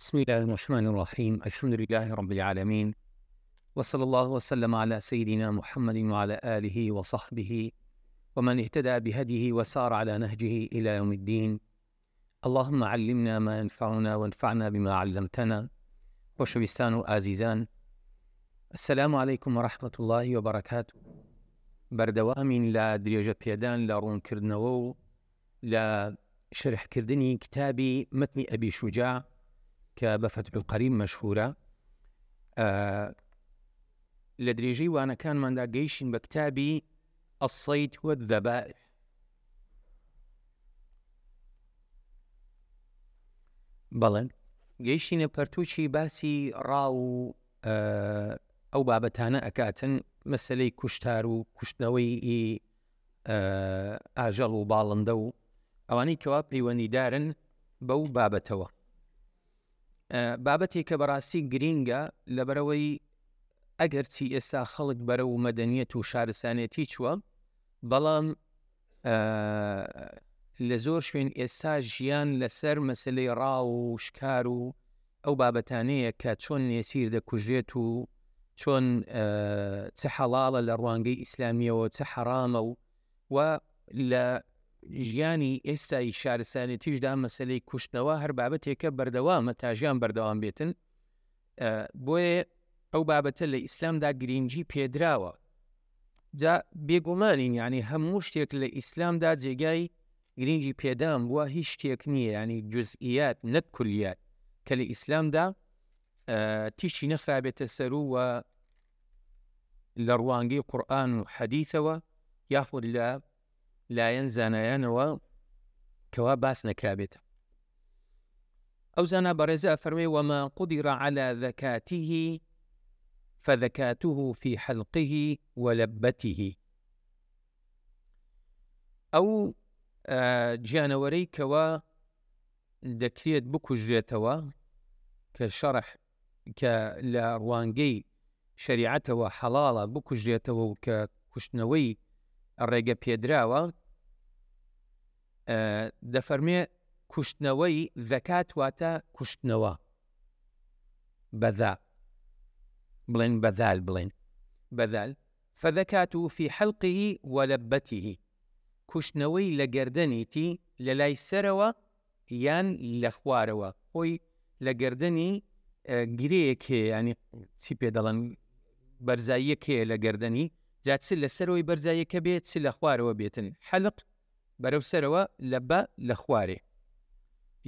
بسم الله الرحمن الرحيم. الحمد لله رب العالمين، وصلى الله وسلم على سيدنا محمد وعلى آله وصحبه ومن اهتدى بهديه وسار على نهجه إلى يوم الدين. اللهم علمنا ما ينفعنا وانفعنا بما علمتنا. وشويستان وآزيزان، السلام عليكم ورحمة الله وبركاته. بردوامين لا دريجة بيدان لا رون كردنوو لا شرح كردني كتابي متن أبي شجاع كبفتح القريب مشهورة. لدريجي وأنا كان من دا جيشين بكتابي الصيد والذبائح. بلن جيشين برتوشي باسي راو أو بابتانا أكاتن مسلي كشتارو كشتنوي آجلو بالندو أواني كوابي وندارن بو بابتوا. بابەتێک کە بەڕاستی گرینگە لەبەرەوەی ئەگەرچی ئێستا خەڵک بەرەو مەدەنیەت و شارستانێتی چووە، بەڵام لە زۆر شوێن ئێستا ژیان لەسەر مەسلەی ڕاو و شکار و ئەو بابەتانەیە کە چۆن نێسیر دەکوژێت و چۆن چ حەڵاڵە لە ڕوانگەی ئیسلامیەوە چ حەرامە و لە ژیانی ئێستای شارستانێتیشدا مەسلەی کوشتنەوە هەر بابەتێکە بەردەوامە تا ژیان بەردەوام بێتن. بۆیە ئەو بابەتە لە ئیسلامدا گرنگی پێدراوە. جا بێگومانین یعنی هەموو شتێک لە ئیسلامدا جێگای گرنگی پێدام بووە، هیچ شتێک نییە ینی جزئیات نەک کولیات کە لە ئیسلامدا تیشی نەخرابێتە سەر و لە ڕوانگەی قورئان و حەدیثەوە یاخود لە لایەن زانایانەوە کەوا باس نەکرابێتە. ئەو زانا بەڕێزە فەرمێ وما قدر على ذكاته فذكاته في حلقه ولبته. ئەو گیانەوەرەی کەوا دەکرێت بکوژرێتەوە کە شەرح کە لە ڕوانگەی شەریعەتەوە حەڵاڵە بکوژرێتەوە و کە کوشتنەوەی ڕێگە پێدراوە، دەفەرمێ کوشتنەوەی ذەکات واتە کوشتنەوە بەذا بڵێن بەذال بڵێن بەذال فذەکاته في حلقه ولبته. کوشتنەوەی لە گەردەنیتی لە لای سەرەوە یان لە خوارەوە، خۆی لە گەردەنی گرەیەک هەیە ینی چی پێ دەڵێن بەرزاییەک هەیە لە گەردەنی، جا چ لە سەرەوەی بەرزاییەکە بێت چ لە خوارەوە بێتن. حەلق بەرەو سەرەوە لە بە لە خوارێ،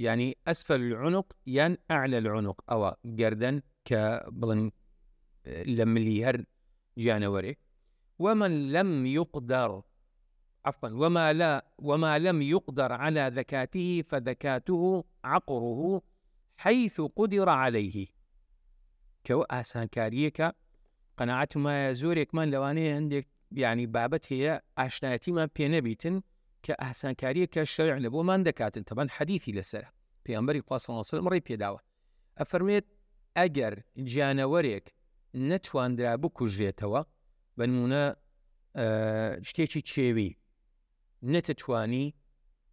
ینی ئەسفەل العنق یان ئەعلى العنق، ئەوە گەردەن کە بڵێن لە ملی هەر گیانەوەرێک. ومن لم يقدر عفوا وما لم يقدر على ذكاته فذكاته عقره حيث قدر عليه. كو ئاسان کاریەکە قەناعەتمایە زۆرێکمان لەوانەیە هەندێک یعنی بابەت هەیە ئاشنایەتیمان پێ نەبیتن کە ئاسانکاریەکە شەرع لە بۆمان دەکاتن. تەبەن حەدیثی لەسەرە پێغەمبەری خوا صلی الله علیه و سلم ڕێی پێداوە. ئەفەرمێت ئەگەر گیانەوەرێک نەتواندرا بکوژێتەوە، بە نمونە شتێکی کێوی نەتەتوانی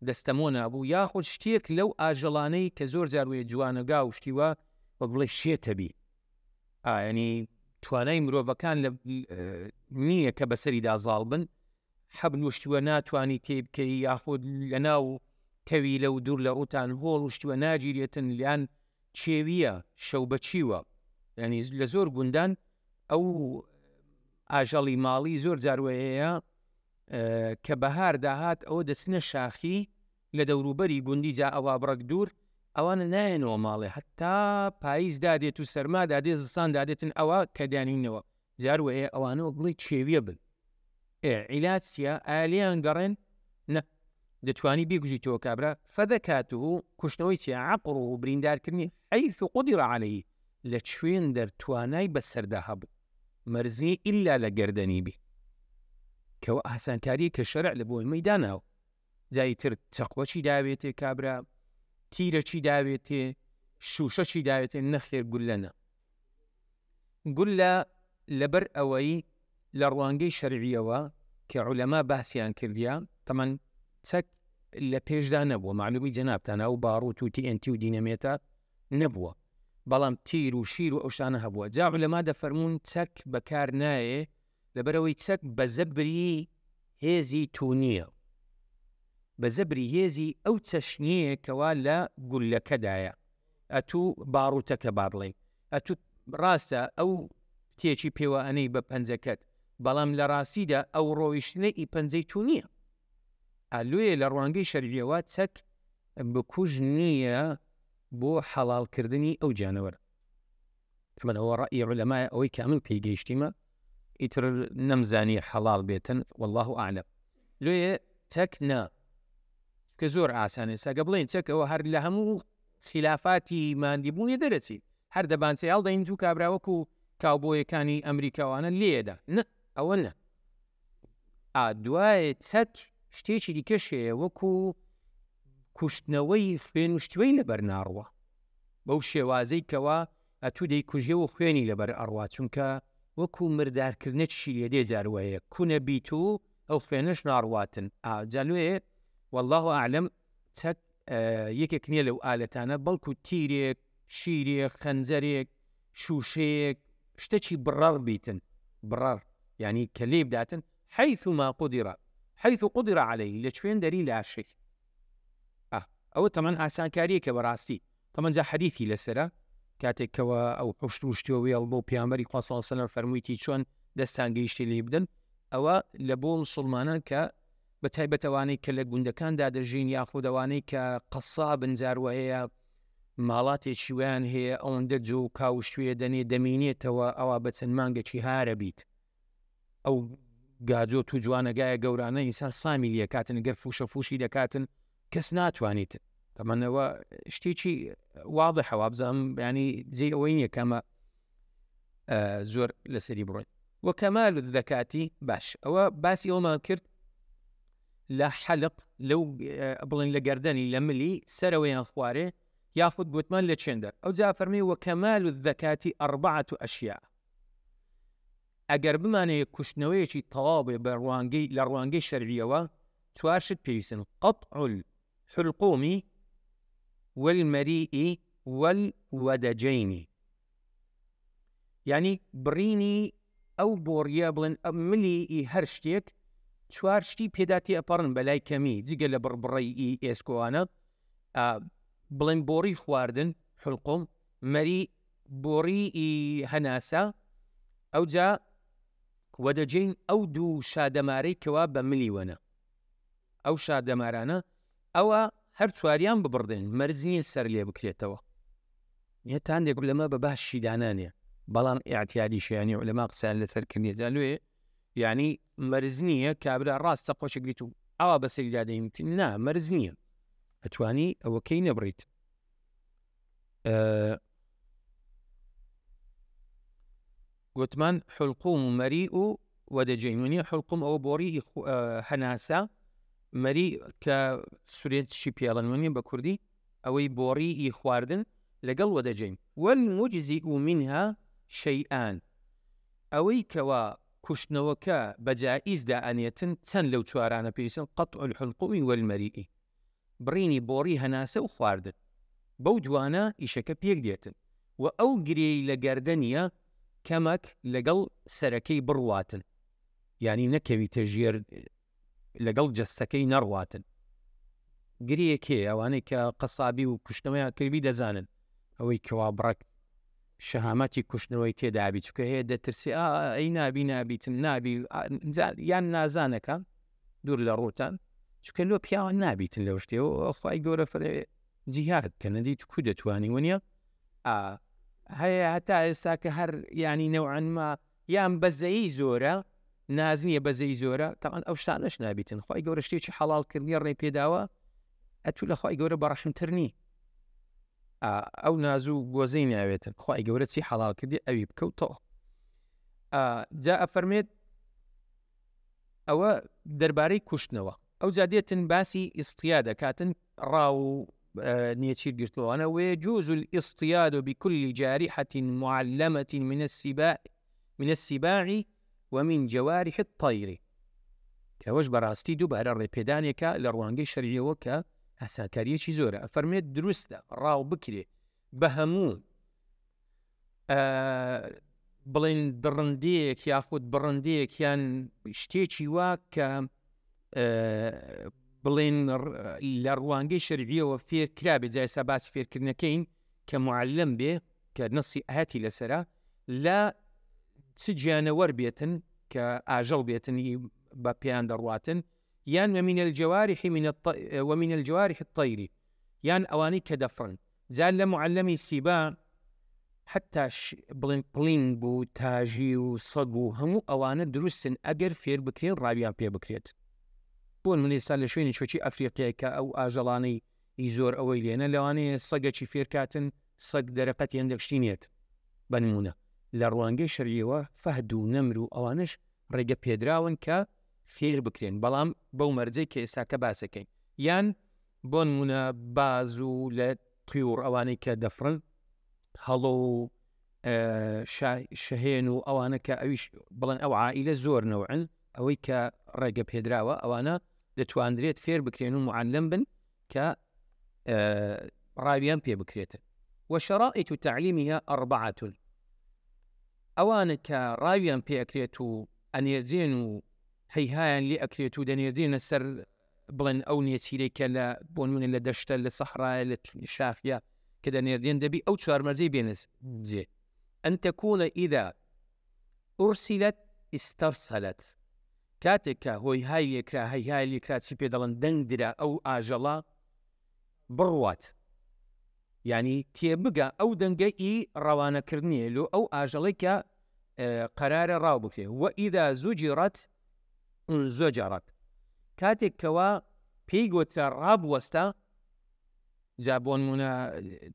دەستەمۆ نابوو، یاخود شتێک لەو ئاژەڵانەی کە زۆر جار وێ جوانەگا و شتیوە وەک بڵێ شێتەبی، ینی توانای مرۆڤەکان نییە کە بەسەریدا زاڵ بن، حەبل و شتووە ناتوانی تێ بکەی، یاخود لە ناو کەوی لەو دوور لە ڕووتان هۆڵ و شتووە ناگیرێتن، لیان کێویە شەو بەچیوە. ینی لە زۆر گوندان ئەو ئاژەڵی ماڵی زۆر جاروەیەیە کە بەهار داهات ئەوە دەچنە شاخی لە دەوروبەری گوندی، جا ئەوە بڕک دوور ئەوانە نایەنەوە ماڵێ، هەتا پاییز دادێت و سەرما دادێت زستان دادێتن ئەوە کە دانینەوە جاروەیە ئەوانەوە بڵێ کێویە بن. عیلاج چیە؟ ئالیان گەڕێن نە دەتوانی بێگوژیتەوە کابرا. فەذەکاته کوشتنەوەی چیە؟ عەقڕه و بریندارکردنی حەیث قودر عەلەیه، لە کوێن دەرتوانای بەسەردا هەبوو، مەرزی ئیلا لە گەردەنی بی، کەوە ئاسانکاری کە شەرع لە بۆی مەیداناوە. جای تر چەقوەچی داوێتێ کابرا، تیرەچی داوێتێ، شوشەچی داوێتێ، نەخێر گولەنە. گولە لەبەر ئەوەی لە ڕوانگەی شەرعیەوە کە عولەما باسییان کردیە، تەمان چەک لە پێشدا نەبووە، معلومی جەنابتان ئەو باڕوت و TNT و دینەمێتە نەبووە. بەڵام تیر و شیر و ئەو شتانە هەبووە. جا عولەما دەفەرموون چەک بەکار نایێ لەبەرەوەی چەک بە زەبری هێزی تو نییە، بە زەبری هێزی ئەو چەشنیە کەوا لە گولەکەدایە، ئەتوو باڕوتەکە با بڵێین، ئەتوو ڕاستە ئەو تێکی پێوە ئەنەی بە پەنجەکەت، بەڵام لە ڕاستیدا ئەو ڕۆیشتنە ئی پەنجەی تو نییە. ئالوێ لە ڕوانگەی شەریعەوە چەک بکوژ نییە بۆ حەڵالکردنی ئەو جانەوەرە. ئەوە ڕەئی عولەمایە ئەوەی کە من پێی گەیشتیمە، ئیتر نەمزانی حەڵال بێتن، والله ئاعلەم. لێ چەک نا کە زۆر ئاسانە ساگە بڵێن چەک ئەوە هەر لە هەموو خلافاتی مادیبوونی دەرەچی، هەر دەبانچێ هەڵدەین دوو کابراوەکو کاوبۆیەکانی ئەمریکاوانە لێدا نە ئەوە نە. دوایە چەک شتێکی دیکەش هەیە وەکو کوشتنەوەی خوێنوشتوەی لەبەر ناڕوە، بەو شێوازەی کەوا ئەتوو دەی کوژێ و خوێنی لەبەر ئەڕوا، چونکە وەکو مردارکردنەچی لێدێ جاروەیە کوونە بیت و ئەو خوێنش ناڕواتن. جالوێ والله ئاعلەم چەک یەکێک نییە لەو ئالەتانە، بەڵکو تیرێک، شیرێک، خەنجەرێک، شوشەیەک، شتێکی بڕەڕ بیتن، بڕەڕ یعنی کە لێ بداتن حيث ما قدر عليه لە کوێن دەری لاشێک. ئەوە تەمان ئاسانکاریەکە بەڕاستی. تەمان جا حەدیثی لەسرە کاتێکەوە ئەو پشت و شتێوەیەڵ بۆ پیامبەری خوا صلی الله علیه وسلم فەرموویەتی چۆن دەستان گەیشتی لێ بدەن. ئەوە لە بۆ موسڵمانان کە بە تایبەتەوانەی کە لە گوندەکاندا دەژین یاخود ئەوانەی کە قەسابن جاروەیە ماڵاتێکی ویان هەیە ئەوەندە جۆ و کاوشتوێ دەنێ دەمینێتەوە ئەوە بە چەند مانگێکی هارە بیت، ئەو گاجۆ تو جوانەگایە گەورانە ئینسان سامی لێ کاتن گەر فوشە فوشی دەکاتن کەس ناتوانیت. تەمەنەوە شتێکی واضحە وابزانم ینی جێ ئەوەی نییە کەمە زۆر لەسەری بڕۆین. وەکەمال الذەکاتی باش ئەوە باسی ئەومان کرد لە حەلق لەو بڵێن لە گەردەنی لە ملی سەرەوەیان خوارێ یاخود گوتمان لە چێندەر. ئەو جا فەرمی وەکەمال الذەکاتی ئەربعة ئەشیاء. ئەگەر بمانەیە کوشتنەوەیەکی تەواو بێ بە ڕوانگەی لە ڕوانگەی شەرعیەوە چوار شت پێویستن: قەطع الحلقوم والمەریء والودجین، یعنی بڕینی ئەو بۆڕیە بڵێن ملی هەر شتێک چوار شتی پێداتی ئەپەڕن بەلای کەمی جگە لە بڕبڕی ئێسکۆوانە، بڵێن بۆڕی خواردن حلقوم، مەری بۆڕی هەناسە، ئەو جا وەدەجین ئەو دوو شادەمارەی کەوا بە ملی وەنە. ئەو شادەمارانە ئەوە هەر چواریان ببڕدن مەرج نییە سەر لێ بکرێتەوە. هێتا هەندێک لەمە بە باشی دانانێ بەڵام ئیعتیادی شیانی عولەما قسەیان لەسەر کردنیە. جا لێ یعنی مەرج نییە کابرا ڕاستە خۆشەگریت و ئەوە بەسەری دادەیمتی نا مەرج نییە، ئەتوانی ئەوەکەی نەبڕیت. گوتمان حلقوم و مەریء و وەدەجین، وەنیە حلقوم ئەوە بۆڕی هەناسە، مەری کە سورێتشی پێڵەن وەنیە بە کوردی ئەوەی بۆڕی خواردن لەگەڵ وەدەجین. والمجزئ منها شەیئان، ئەوەی کەوا کوشتنەوەکە بە جائیزدا ئەنێتن چەند لەو چوارانە پێویستن: قەطع الحلقوم والمەریء، بڕینی بۆڕی هەناسە و خواردن، بەو دوانە ئیشەکە پێک دێتن و ئەو گرێی لە گەردەنیە کەمەک لەگەڵ سەرەکەی بڕواتن، یعنی نەکەویتە ژێر لەگەڵ جەستەکەی نەڕواتن. گرێکێ ئەوانەی کە قەسابی و کوشتنەوەیان کردی دەزانن ئەوەی کەوا بڕک شەهامەتی کوشتنەوەی تێدابی چکە هەیە دەترسی ئەی نابیتن نابی یان نازانەکە دوور لە ڕووتان چکە لۆ پیاوە نابیتن لەو شتێەوە خوای گەورە فەرێ جیهاد کە نەدی کو دەتوانی وەنیە هەیە هەتا ئێستا کە هەر ینی نەوعەنما یان بەزەیی زۆرە نازنیە بەزەی زۆرە تاوان ئەو شتانەش نابیتن. خوای گەورە شتێکی حەڵالکردنی ڕێ پێداوە ئەتوو لە خوای گەورە بەڕەحمترنی ئەو نازوو گۆزەی ناوێتن. خوای گەورە چی حەڵال کردی ئەوی بکەوتەوە. جا ئەفەرمێت ئەوە دەربارەی کوشتنەوە. ئەو جا دێتن باسی ئیستیا دەکاتن ڕاو نێچیر گرتووانە ويجوز الاصطياد بكل جارحة معلمة من السباع ومن جوارح الطير. کەوەش بەڕاستی دووبارە ڕێپێدانێکە لە ڕوانگەی شەریعەوە کە هەساکاریەکی زۆرە. ئەفەرمێت دروستە ڕاو بکرێ بە هەموو بڵێن دڕندەیەک یاخود بڕندەیەک یان شتێکی وا کە بڵێن لە ڕوانگەی شەرعیەوە فێر کرابێ جایسا باسی فێرکردنەکەین کە معلم بێ کە نەسی ئاەتی لەسرە لە چ گیانەوەر بێتن کە ئاژەڵ بێتنی بە پێیان دەڕواتن یان ومن الجوارح الطير یان ئەوانەی کە دەفڕن جار لە معلمی سیبا حتا بڵێن پڵینگ و تاژی و سەگ و هەموو ئەوانە دروستن ئەگەر فێر بکرێن ڕاویان پێ بکرێت بۆن من ئێستا لە شوێنی چۆچی ئەفریقیای کە ئەو ئاژەڵانەی زۆر ئەوەی لێنە لەوانەیە سەگەکی فێرکاتن سەگ دەرەقەت هێندەکشتینێت بنمونە لە ڕوانگەی شەریەوە فەهد و نەمر و ئەوانش ڕێگە پێدراون کە فێر بکرێن بەڵام بەو مەرجەی کە ئێستاکە باسەکەین یان بۆ نمونە باز و لە طیور ئەوانەی کە دەفرن هەڵۆ و شەهێن و ئەوانە کە ئەویش بڵێن ئەو عائیلە زۆر نەوعن ئەوەی کە ڕێگە پێدراوە ئەوانە دەتوانرێت فێر بکرێن و معلم بن کە ڕاویان پێ بکرێتن وشرائط تعلیمها 4 ئەوانە کە ڕاویان پێ ئەکرێت و ئەنێرجێن و هەیهایان لێ ئەکرێت و دەنێردێنە سەر بڵێن ئەو نێچیرێکە لە بۆ نمونە لە دەشتە لە سەحرایە لە شافیا کە دەنێردێن دەبی ئەو چوارمەرجەی بێنەجێ ئەن تەکوونە ئیدا ئورسیلەت ئیستەرسەلەت کاتێک کە هۆی های لێکرا هەیهای لێکرا چی پێ دەڵێن دەنگ درا ئەو ئاژەڵە بڕوات یعنی تێبگە ئەو دەنگەی ڕەوانەکردنیە لۆ ئەو ئاژەڵی کە قەرارە ڕاو بکرێ وئیدا زوجرت انزجرت کاتێک کەوا پێی گوترا ڕابوەستە جا بۆ نمونە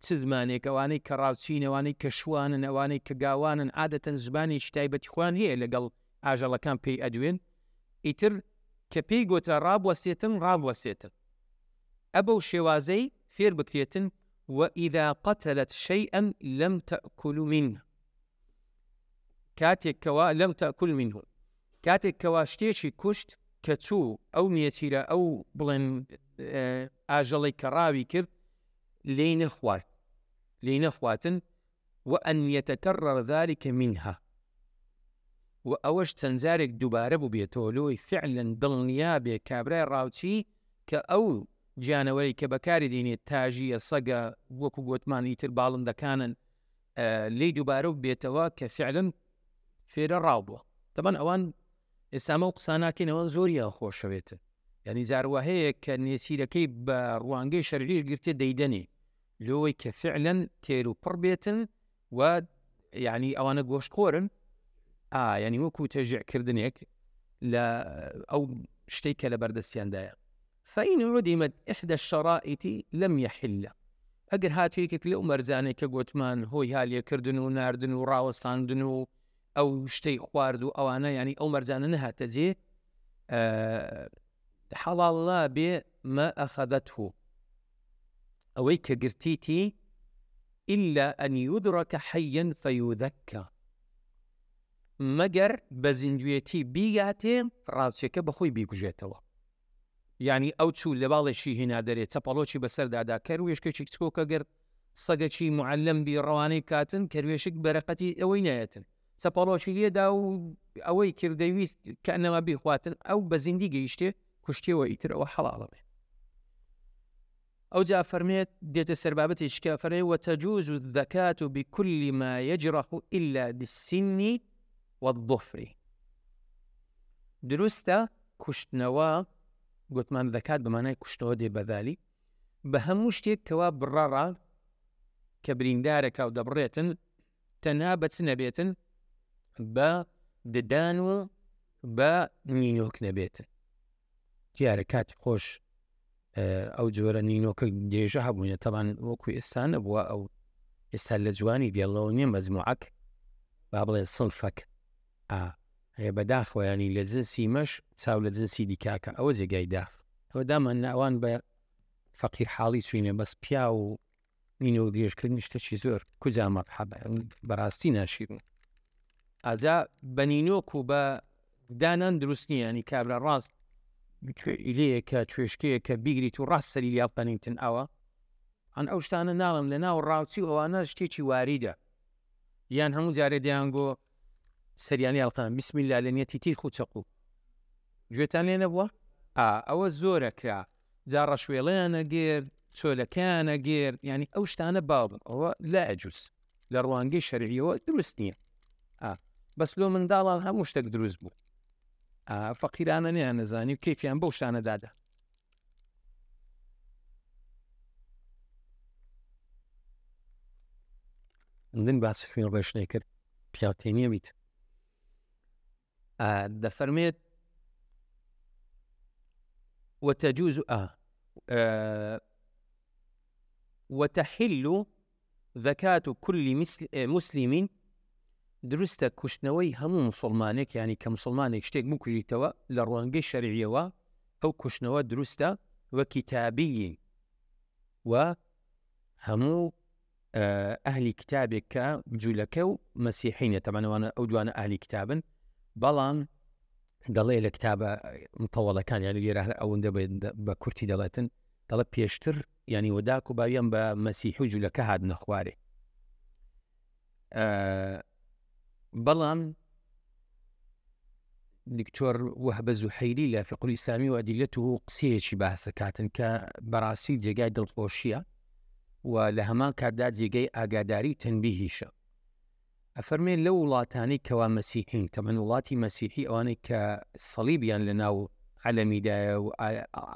چ زمانێک ئەوانەی کە ڕاوچین ئەوانەی کە شوانن ئەوانەی کە گاوانن عادەتەن زمانی تایبەتی خوان هەیە لەگەڵ ئاژەڵەکان پێی ئەدوێن ئیتر کە پێی گوترا ڕابوەستێتن ئەبەو شێوازەی فێر بکرێتن وإذا قتلت شيئا لم تأكل منه كاتێک کەوا لم تأكل منه کاتێک کەوا شتێکی کوشت کە چوو ئەو نیەتیرە ئەو بڵێن ئاژەڵی کە ڕاوی کرد لێی نەخواتن وأن يتكرر ذلك منها وأوش تنزارك دوباره ببيتو لوي فعلا دڵنیا بێ کابرای ڕاوچی کە ئەو جانەوەری کە بەکاری دێنێت تاژیە سەگە وەکو گوتمان ئیتر باڵندەکانن لێی دووبارە و بێتەوە کە فعلا فێرە ڕاو بووە تەمان ئەوان ئێستامە و قساناکەینەوە زۆریان خۆشەوێتن یعنی جاروە هەیە کە نێچیرەکەی بە ڕوانگەی شەرعیش گرتێ دەیدەنێ لۆی کە فعلا تێر و پڕ بێتن و یعنی ئەوانە گۆشتخۆرن یعنی وەکو تەژێعکردنێک لە ئەو شتێک کە لە بەردەستیاندایە فإن عدمت إحدى الشرائط لم يحل ئەگەر هاتوویەکێک لەو مەرجانێک کە گوتمان هۆی هالیەکردن و ناردن و ڕاوەستاندن و ئەو شتەی خوارد و ئەوانە ینی ئەو مەرجانە نەهاتە جێ حەڵاڵ بێ ما ئەخەدەته ئەوەی کە گرتیتی إلا أن يدرك حيا فيذكى مەگەر بە زیندوێتی بیگاتێ ڕاوچێکە بەخۆی بیگوژێتەوە یعنی ئەو چوو لە باڵێکی هێنا دەرێت چەپەڵۆکی بەسەردادا کەروێشکێکی کچکۆکە گەر سەگەکی معلم بی ڕەوانەی کاتن کەروێشک بەرەقەتی ئەوەی نایەتن چەپەڵۆکی لێدا و ئەوەی کردەویست کە ئەنەما بیخواتن ئەو بە زیندی گەیشتێ کوشتێەوە ئیتر ئەوە حەڵاڵە بێ ئەو جا فەرمێت دێتە سەربابەتێکی کە فەرمێ وتەجوز الزەکات بكل ما يجرح إلا بالسن والظفر دروستە کوشتنەوە گوتمان دەکات بەمانای کوشتەوە دێ بەدالی بە هەموو شتێک کەوا بڕەڕا کە بریندارێکا و دەبڕێتن تەنها بە چ نەبێتن بە ددان و بە نینۆک نەبێتن دیارە کاتی خۆش ئەو جۆرە نینۆکە درێژە هەبووینە تەمان وەکو ئێستا نەبووە ئەو ئێستا لە جوانی دێڵەوە نییە مەجموعەک با بڵێن سڵفەک هەیە بەداخۆیانی لە جنسی مەش چاو لە جنسی دیکاکە ئەوە جێگای داخ ئەوە دامان ناوان بە فەقیر حاڵی چوینە بەس پیا و نینە و درێژکردنی شتێکی زۆر کوجا مەرحەبە بەڕاستی ناشیرن ئاجا بە نینۆک و بە دانان دروست نییە ینی کابرا ڕاست لەیەکە توێشکەیە کە بیگریت و ڕاست سەری لیاپەنیتن ئەوە ئەو شتانە ناڵم لە ناو ڕاوچی ئەوانە شتێکی واریدە یان هەموو جارێ دەیانگۆ سەریانی هەڵقان بسم الله لە نیەتی تیر و چەقو گوێتان لێ نەبووە؟ ئەوە زۆرە کرا جا ڕەشوێڵەیانە گێر چۆلەکەیانە گێر ینی ئەو شتانە باو بن ئەوە لا ئەجووز لە ڕوانگەی شەرعیەوە دروست نییە بەس لۆ منداڵان هەموو شتێک دروست بوو فەقیرانە نیان نەزانی و کەیفیان بەو شتانە دادا من باسی خوێن ڕێشنەی کرد پیاوتێنیە بیت دەفەرمێت وتجوز وتحل زكاة كل مسلم دروستە کوشتنەوەی هەموو مسلمانێک ینی کە مسلمانێک شتێک بکوژیتەوە لە ڕوانگەی شەرعیەوە ئەو کوشتنەوە دروستە وە کتابیین و هەموو ئەهلی کتابێک کە جوولەکە و مەسیحینە تەمەنەوانە ئەو دوانە ئەهلی کتابن بەڵام دەڵێ لە کتابە متەوەڵەکان یان لێرە ئەوەندە بە کورتی دەڵێتن دەڵێ پێشتر ینی وەداک و باویان بە مەسیح و جوولەکە هات نەخوارێ بەڵام دکتۆر وهبە زوحەیری لە فقه الئیسلامی و ئەدیلەته قسەیەکی باسە کاتن کە بەڕاستی جێگای دڵخۆشیە و لە هەمان کاتدا جێگەی ئاگاداری تەنبیهیشە ئەفەرمێن لە وڵاتانی کەوا مەسیحین تەمەن وڵاتی مەسیحی ئەوانەی کە سەلیبیان لە ناو عەلەمیدایە و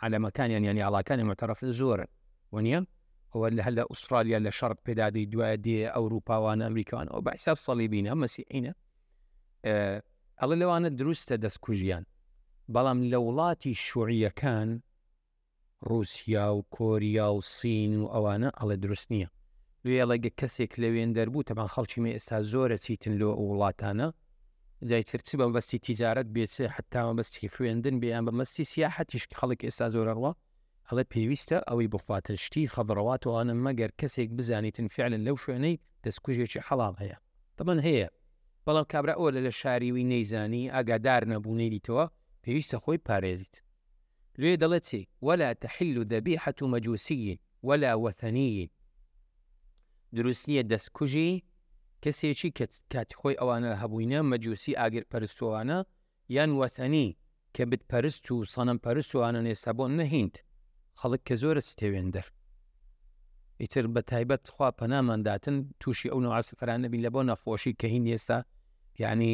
عەلەمەکانیان ینی ئاڵاکانی مەعتەرەف زۆرن وەنیە ئەوە لە ئوسترالیا لە شەرق پێدادەی دوایە دێ ئەوروپاوان ئەمریکاوان ئەو بەحساب سەلیبینە مەسیحینە ئەڵێ لەوانە دروستە دەستکوژیان بەڵام لە وڵاتی شوعیەکان رووسیا و کۆریا و سین و ئەوانە ئەڵێ دروست نییە لێڵێگە کەسێک لەوێن دەربوو تەمان خەڵکی مێ ئێستا زۆرە چیتن لە وڵاتانە جای ترچ بە مەبەستی تیجارەت بێچێ حتا مەبەستی خوێندن بێیان بە مەستی سیاحەتیش خەڵک ئێستا زۆرە ڕوە هەڵێ پێویستە ئەوەی بخواتن شتی خەضڕەواتەوانە مەگەر کەسێک بزانیتن فعلن لەو شوێنەی دەستکوژێکی حەڵال هەیە تەمەن هەیە بەڵام کابرا ئەوە لە شاریوی نەیزانی ئاگادار نەبوو نەیدیتەوە پێویستە خۆی پارێزیت لێ دەڵێت چی ولا تحل ذبيحة مجوسي ولا وثني دروست نییە دەستکوژی کەسێکی کاتی خۆی ئەوانە هەبووینە مەجووسی ئاگر پەرستوانە یان وەثەنی کە بتپەرست و سەنەم پەرستوانە نێستا بۆ نەهیند خەڵک کە زۆرە ستێوێندەر ئیتر بە تایبەت خوا پەنامانداتن تووشی ئەو نوع سفرانە بین لە بۆ نەخۆشی کە هین ئێستا یعنی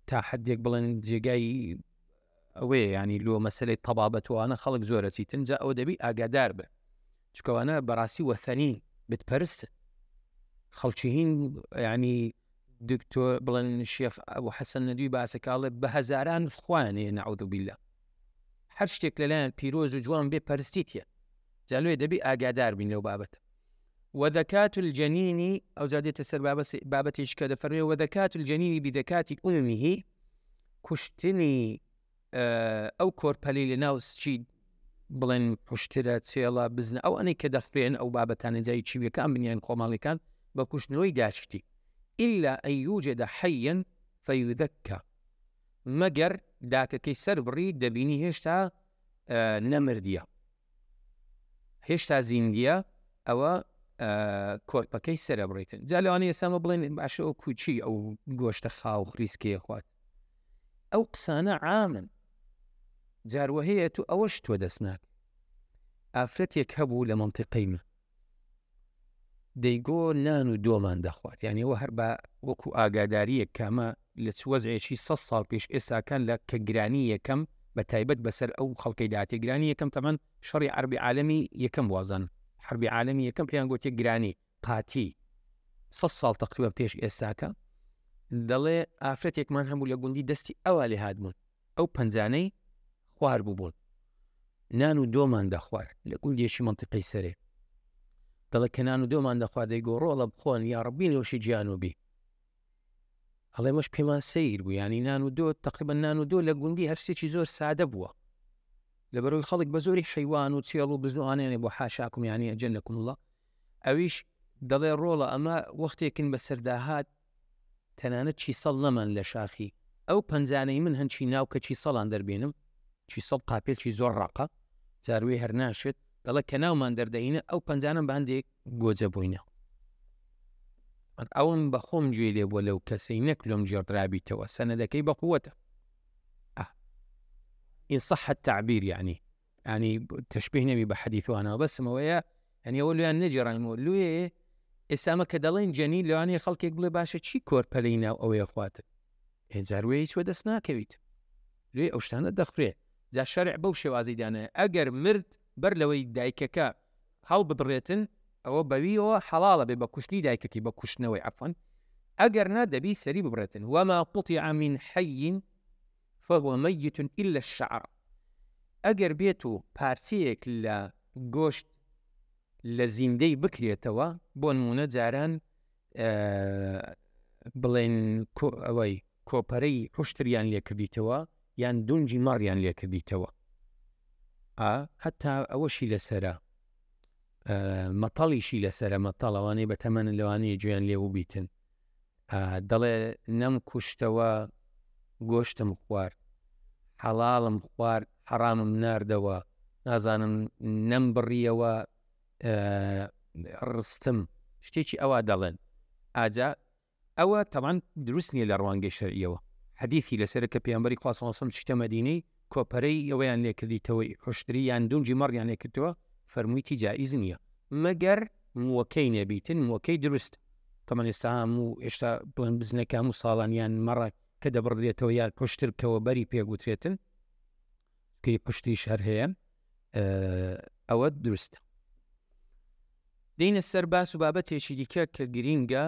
تا حدێک بڵێن جێگای ئەوەیە ینی لۆ مەسلەی تەبابەتوانە خەڵک زۆرە چیتن جا ئەو دەبی ئاگادار بێ چکەوانە بەڕاستی وەثەنی بتپەرست خەڵکی هین ینی دکتۆر بڵێن شێخ ئەبوو حەسەن نەدوی باسەکاڵێ بە هەزاران خوانێ نەعوذ بالله هەر شتێک لەلایەن پیرۆز و جوان بێ پەرستیتە جالوێ دەبی ئاگادار بین لەو بابەت وذكاة الجنين أو زادت السر بابتش كذا فرمي وذكاة الجنين بذكاة أمه كشتني أو كوربالي لناوس شي بڵێن پشترە چێڵە بزنە ئەو ئەنەی کە دەفرێن ئەو بابەتانە جای چیویەکان بنیان کۆماڵیەکان بە کوشتنەوەی داشتی إلا أن يوجد حيا فيذكى مەگەر داکەکەی سەر بڕی دەبینی هێشتا نەمردیە هێشتا زیندیە ئەوە کۆرپەکەی سەرە بڕیتن جا لەوانەیە ئێستا بڵێن باشە ئەو کوچی ئەو گۆشتە خاو خریسکەیە خوات ئەو قسانە عامن جاروە هەیە تو ئەوەش تۆ دەستناک ئافرەتێک هەبوو لە مەنتیقەیمە دەیگۆ نان و دۆمان دەخوارد یعنی ئەوە هەر بە وەکو ئاگاداریە کامە لە وەزعێکی 100 ساڵ پێش ئێستاکان لە کە گرانی یەکەم بە تایبەت بەسەر ئەو خەڵکەی داهاتێ گرانی یەکەم تەمەن شەڕی حەربی عالەمی یەکەم وازان حەربی عالەمی یەکەم پێیان گوتێ گرانی قاتی 100 ساڵ تقریبا پێش ئێستاکە دەڵێ ئافرەتێکمان هەموو لە گوندی دەستی ئەوە لێ هاتبوون ئەو پەنجانەی خوار بوون نان و دۆمان دەخوارد لە گوندێکی منتیقەی سەرێ دەڵێ کە نان و دۆمان دەخوارد دەیگۆ ڕۆڵە بخۆن یا ڕەبی نوێشی گیانوبی هەڵێ مەش پێمان سەیر بوو ینی نان و دۆ تقریبا نان و دۆ لە گوندی هەر شتێکی زۆر سادە بووە لەبەرەوەی خەڵک بە زۆری حەیوان و چێڵ و بزنوانێنێ بۆ حاشاکم یانی ئەجەنەکم الله ئەویش دەڵێ ڕۆڵە ئەمە وەختێکن بەسەرداهات تەنانەت چیسەڵ نەمان لە شاخی ئەو پەنجانەی من هەنچی ناو کە چیسەڵان دەربێنم چیسەڵ قاپێکی زۆر ڕاقە جاروێ هەر ناشێت دەڵێ کە ناومان دەردەینە ئەو پەنجانە بە هەندێک گۆجە بووینە ئەوم بەخۆم گوێ لێ بووە لەو کەسەی نەک لۆم جێڕابیتەوە سەنەدەکەی بە قووەتە. إن صح التعبير يعني تشبيه نبي بحديث وأنا بس مويا يعني أقول له نجرا يقول له إسامة كدلين جنين لو أنا خلك يقول باشا شي كور بلينا أو يا أخوات زاروي سود سناك بيت ليه أوشتانا دخريه ذا الشرع بوشي وازيدانا أجر مرد برلوي دايككا هل بضريتن أو ببيه حلالة ببكشني دايككي بكشنوي عفوا أجر نادى بي سري ببريتن وما قطع من حي فهو ميت إلا الشعر ئەگەر بێت و پارچەیەک لە گۆشت لە زیندەی بکرێتەوە بۆ نمونە جاران بڵێن ئەوەی کۆپەرەی حوشتریان لێکردیتەوە یان دونجی مەڕیان لێکردیتەوە هەتا ئەوەشی لەسرە مەتەڵیشی لەسرە مەتەڵەوانەی بە تەمەن لەوانەیە گوێیان لێو بیتن دەڵێ نەم کوشتەوە گۆشتم خوارد حەڵاڵم خوارد حرامم ناردەوە نازانم نەم بڕیەوە ڕستم شتێکی ئەوە دەڵێن ئاجا ئەوە تەمان دروست نییە لە ڕوانگەی شەرعیەوە حەدیثی لەسەر کە پێغەمبەری خوا صلی الله علیه و سلم چیتە مەدینەی کۆپەرەی ئەوەیان لێکردیتەوە حوشتری یان دونجی مەڕیان لێکردەوە فەرموویەتی جائز نییە مەگەر مووەکەی نەبیتن مووەکەی دروست تەمان ئێستا هەموو ئێشتا بڵێن بزنەکە هەموو ساڵانیان مەڕە کە دەبڕێتەوە یان پشتر کەوە بەری پێگوترێتن کەی پشتیش هەر هەیە ئەوە دروستە. دێنە سەر باس و بابەتێکی دیکە کە گرینگە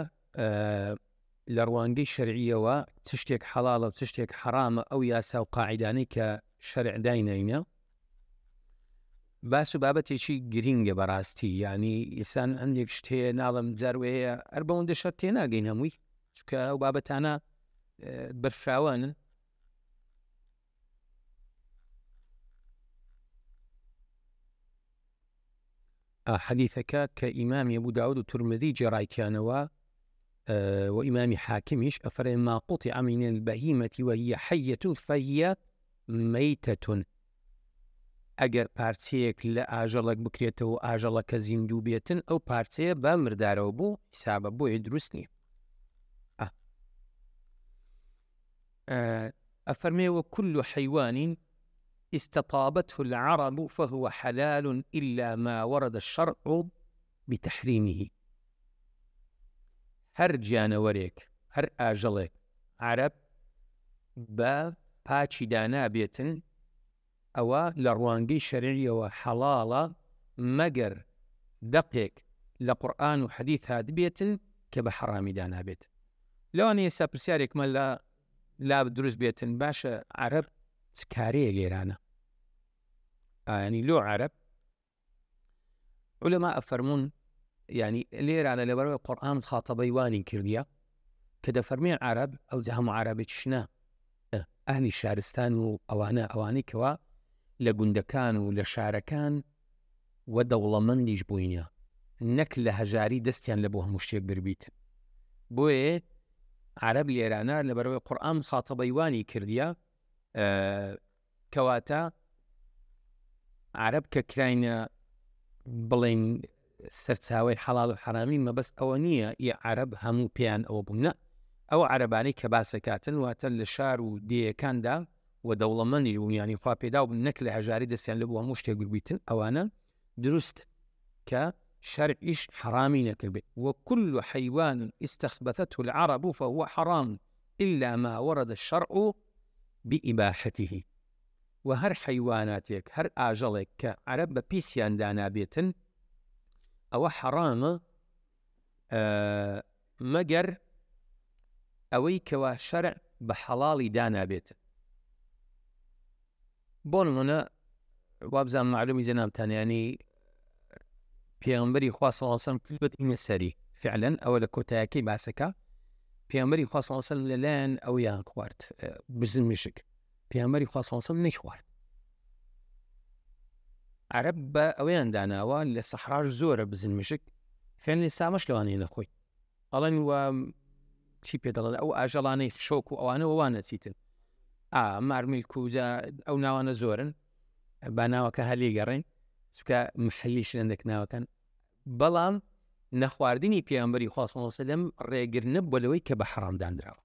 لە ڕوانگەی شەرعیەوە چ شتێک حەڵاڵە و چ شتێک حەرامە ئەو یاسا و قاعیدانەی کە شەرع داینەینە باس و بابەتێکی گرینگە بەڕاستی یعنی ئینسان هەندێک شت هەیە ناڵم جاروەیە هەر بەوەندە شەر تێناگەین هەمووی چونکە ئەو بابەتانە بەرفراوانن. حديثك كإمام أبو داود الترمذي جرايكانوا وإمام حاكمش أفرم ما قطع من البهيمة وهي حية فهي ميتة أجر بارتيك لا أجلك بكريته أجلك زندوبية أو بارتي بمردار بو حساب بو يدرسني أفرمي وكل حيوان استطابته العرب فهو حلال إلا ما ورد الشرع بتحريمه. هر جانوريك هر آجلك عرب با پاچی دانا بێتن ئەوە لە ڕوانگەی شەرعی و حەڵاڵە مەگەر دەقێک لە قورئان و حەدیث هات بێتن کە بە حەرامی دانا بێت. لەوانەیە ئێستا پرسیارێکمە لا دروست بێتن باشە عرب چ کارەیە لێرانە يعني لو عرب علماء فرمون يعني لير على لبرو القرآن خاطبي واني كرديا كده فرمي عرب أو زهم عربي شنا أهل الشارستان وأواني كوا لجندكان ولشاركان ودولة من ديج بوينيا نكل هجاري دستيان لبوه مشتيك بربيت بوي عرب ليرانا لبرو القرآن خاطبي واني كرديا كواتا عرب ككراينة بلين سرتساوي حلال وحرامي ما بس أوانية يا عرب همو بيان أو بنا أو عرباني كباسكاتن واتل الشار ودي كان دا ودولة من يعني خوابي دا وبالنكل هجاري دستيان لبوها مشتاق بيتن أوانا درست كشرع إيش حرامي نكربي وكل حيوان استخبثته العرب فهو حرام إلا ما ورد الشرع بإباحته. وهر حيواناتك هر آجلك كعرب بيسيان دانا بيتن أو حرام مجر أويك وشرع بحلال دانا بيتن بون هنا وابزان معلومي جنابتان يعني پیغمبری خوا صلی الله علیه و سلم كلبت إن سري فعلا أول كوتاكي باسكا پیغمبری خوا صلی الله علیه و سلم للان أو يان خوارت بزن مشك پیغمبری خوا صلی الله علیه و سلم نخوارد عرب ئەویان داناوە لە سەحراش زۆرە بزن مشک فێن لێ سامەش لەوانەیە نەخۆی ئەڵێن وە چی پێ دەڵێن ئەو ئاژەڵانەی شۆک و ئەوانەوە وانە چیتن مارمیلک و ئەو ناوانە زۆرن با ناوەکە هەلێ گەڕێن چونکە محلیش هەندێک ناوەکەن بەڵام نەخواردنی پێغەمبەری خوا صلی الله علیه و سلم ڕێگر نەبووە لەوەی کە بە حەرام دانراوە.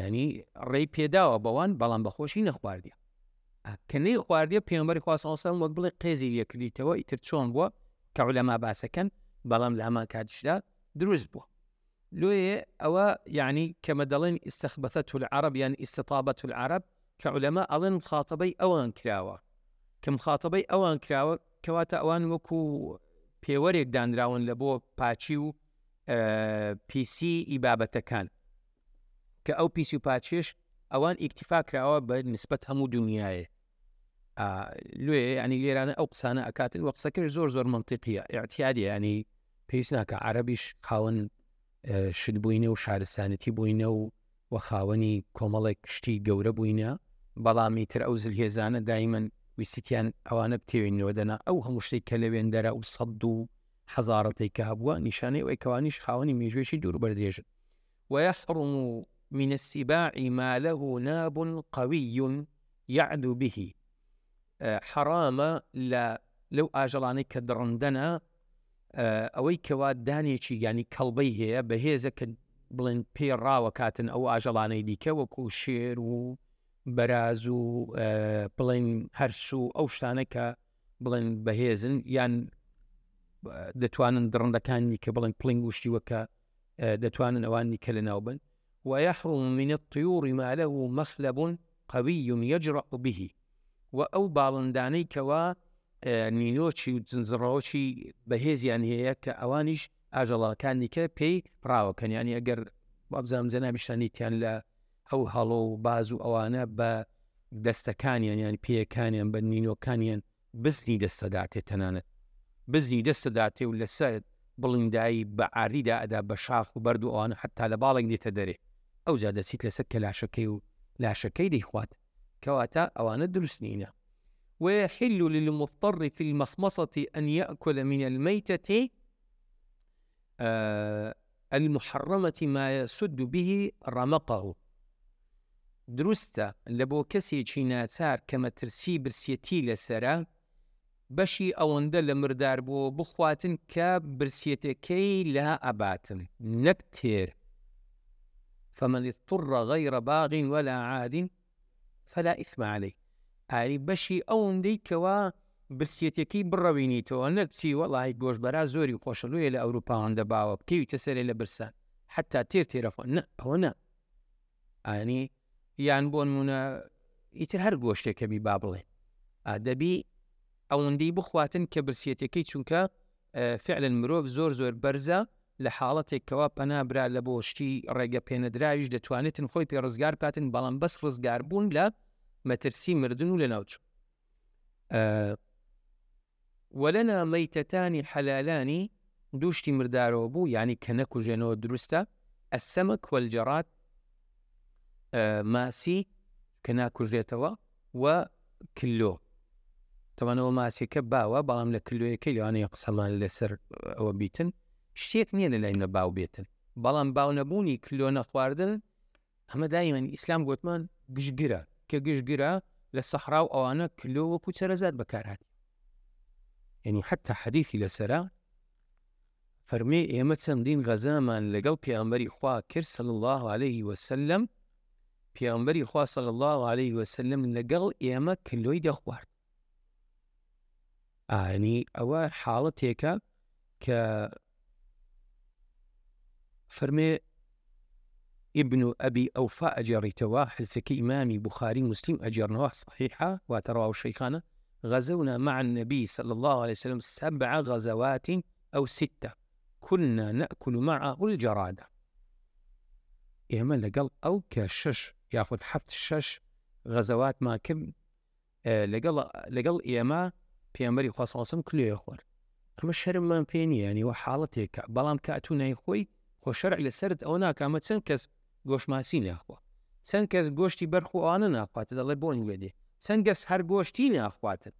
یعنی ڕێی پێداوە بەوان بەڵام بەخۆشی نەخواردیە. کە نەی خواردیە پێغەمبەری خوا صلی الله علیه و سلم وەک بڵێ قێزی لێکردیتەوە ئیتر چۆن بووە کە عولەما باسەکەن، بەڵام لە هەمان کاتیشدا دروست بووە. لۆیە ئەوە یعنی کەمە دەڵێن ئیستەخبەثەته العەرەب یان ئیستطابەته العەرەب کە عولەما ئەڵێن مخاتەبەی ئەوان کراوە، کە مخاتەبەی ئەوان کراوە کەواتە ئەوان وەکو پێوەرێک دانراون لە بۆ پاچی و پیسی ئیبابەتەکان، کە ئەو پیسی و پاچێش ئەوان ئیکتیفا کراوە بە نسبەت هەموو دنیایە. لێ ینی لێرانە ئەو قسانە ئەکاتن وە قسەکەش زۆر منطقیە، ئیعتیادیە، ینی پێویست ناکە عەرەبیش خاوەن شت بووینە و شارستانەتی بووینە و خاوەنی کۆمەڵێک شتی گەورە بووینە، بەڵامی تر ئەو زلهێزانە دایمەن ویستیان ئەوانە بتێوێنەوە دەنا ئەو هەموو شتێک کە لەوێن دەرا و سەد و حەزارەتێک کە هەبووە نیشانەی ئەوەی کەوانیش خاوەنی مێژوێشی دوور بەردێژن. ويحرم من السباع ما له ناب قوي يعدو به. حرامە لەو ئاژەڵانەی کە دڕندەنە ئەوەی کەوا دانێکی ینی کەڵبەی هەیە بەهێزە کە بڵێن پێ ڕاوەکاتن ئەو ئاژەڵانەی دیکە وەکو شێر و بەراز و بڵێن هەرس و ئەو شتانە کە بڵێن بەهێزن یان دەتوانن دڕندەکانی کە بڵێن پڵنگ وشتی وەکە دەتوانن ئەوانی کە لە ناو بن. ويحرم من الطيور ما له مخلب قوي يجرأ به. و ئەو باڵندانەی کەوا نینۆچی و زنجڕەوەکی بەهێزیان هەیە کە ئەوانیش ئاژەڵەکانی کە پێی ڕاوەکەن، ینی ئەگەر وابزانام جەنابیشتانیتیان لە ئەو هەڵۆ و باز و ئەوانە بە دەستەکانیان یان پێیەکانیان بە نینۆکانیان بزنی دەستەداتێت، تەنانەت بزنی دەستەداتێ و لەسەر بڵندایی بە عاریدا ئەدا بە شاخ و بەرد و ئەوانە حتا لە باڵێک دێتە دەرێ، ئەو جا دەچیت لەسەر کە لاشەکەی و لاشەکەی دەیخوات، کەواتە ئەوانە دروست نینە. ويحل للمضطر في المخمصة أن يأكل من الميتة المحرمة ما يسد به رمقه. دروستە لە بۆ کەسێکی ناچار کە مەترسی برسیەتی لەسەرە بەشی ئەوەندە لە مردار بۆ بخواتن کە برسیەتەکەی لا ئەباتن نەک تێر. فمن اضطر غير باغ ولا عاد فلا إثم عليه. ئاری بەشی ئەوەندەی کەوا برسیەتەکەی بڕەوینیتەوە نەک بچی وەڵی گۆشتبەرا زۆری خۆشەلوویە لە ئەوروپاوەندە باوە بکەویتە سەرێ لە برسان حتا تێر تێرەخۆ نە ئەوە نە. ئانی یان بۆ نمونە ئیتر هەر گۆشتێکەبی با بڵێن ئادەبی ئەوەندەی بخواتن کە برسیەتەکەی چونکە فعلن مرۆڤ زۆر بەرزە لە حاڵەتێکەوە پەنابرا لە بۆ شتی ڕێگە پێنەدراویش دەتوانێتن خۆی پێ ڕزگار بکاتن، بەڵام بەس ڕزگار بوون لە مەترسی مردن و لە ناوچوو. وەلەنا مەیتەتانی حەلالانی دووشتی مردارەوە بوو یعنی کە نەکوژێنەوە دروستە. ئەسەمەک وەلجەڕات ماسی کە ناکوژێتەوە و کلۆ. تەوانەوە ماسیەکە باوە بەڵام لە کلۆیەکەی لەوانەیە قسەمان لەسەر ئەوە بیتن شتێک نییە لە لای نەباو بێتن، بەڵام باو نەبوونی کلۆ نەخواردن ئەمە دایمەن ئیسلام گوتمان گشتگرە، کە گشتگرە لە سەحرا و ئەوانە کلۆ وەکو چەرەزات بەکارهات. یعنی حتا حەدیثی لەسەرا فەرمێ ئێمە چەندین غەزامان لەگەڵ پێغەمبەری خوا کرد صلی الله عليه وسلم، پێغەمبەری خوا صلی الله عليه وسلم لەگەڵ ئێمە کلۆی دەخوارد. ئانی ئەوە حاڵەتێکە کە فەرمێ ابن أبي أوفى أجريتوا حديثك إمامي بخاري مسلم أجرناه صحيحة وترواه الشيخان. غزونا مع النبي صلى الله عليه وسلم 7 غزوات أو 6 كنا نأكل معه الجرادة. إيما لقل أو كشش ياخذ حفت 6 غزوات ما كم لقل إيما بيامبري خاصة وسلم كله يخور أما الشرم ما بيني يعني وحالتك بلام كأتونا يخوي خو شرع لسرد أو ناك أما تسنكس گۆشت ماسی ناخوا، چەند کەس گۆشتی بەرخ و ئەوانە ناخواتە دەڵێ بۆنی وێدێ، چەند کەس هەر گۆشتی ناخواتن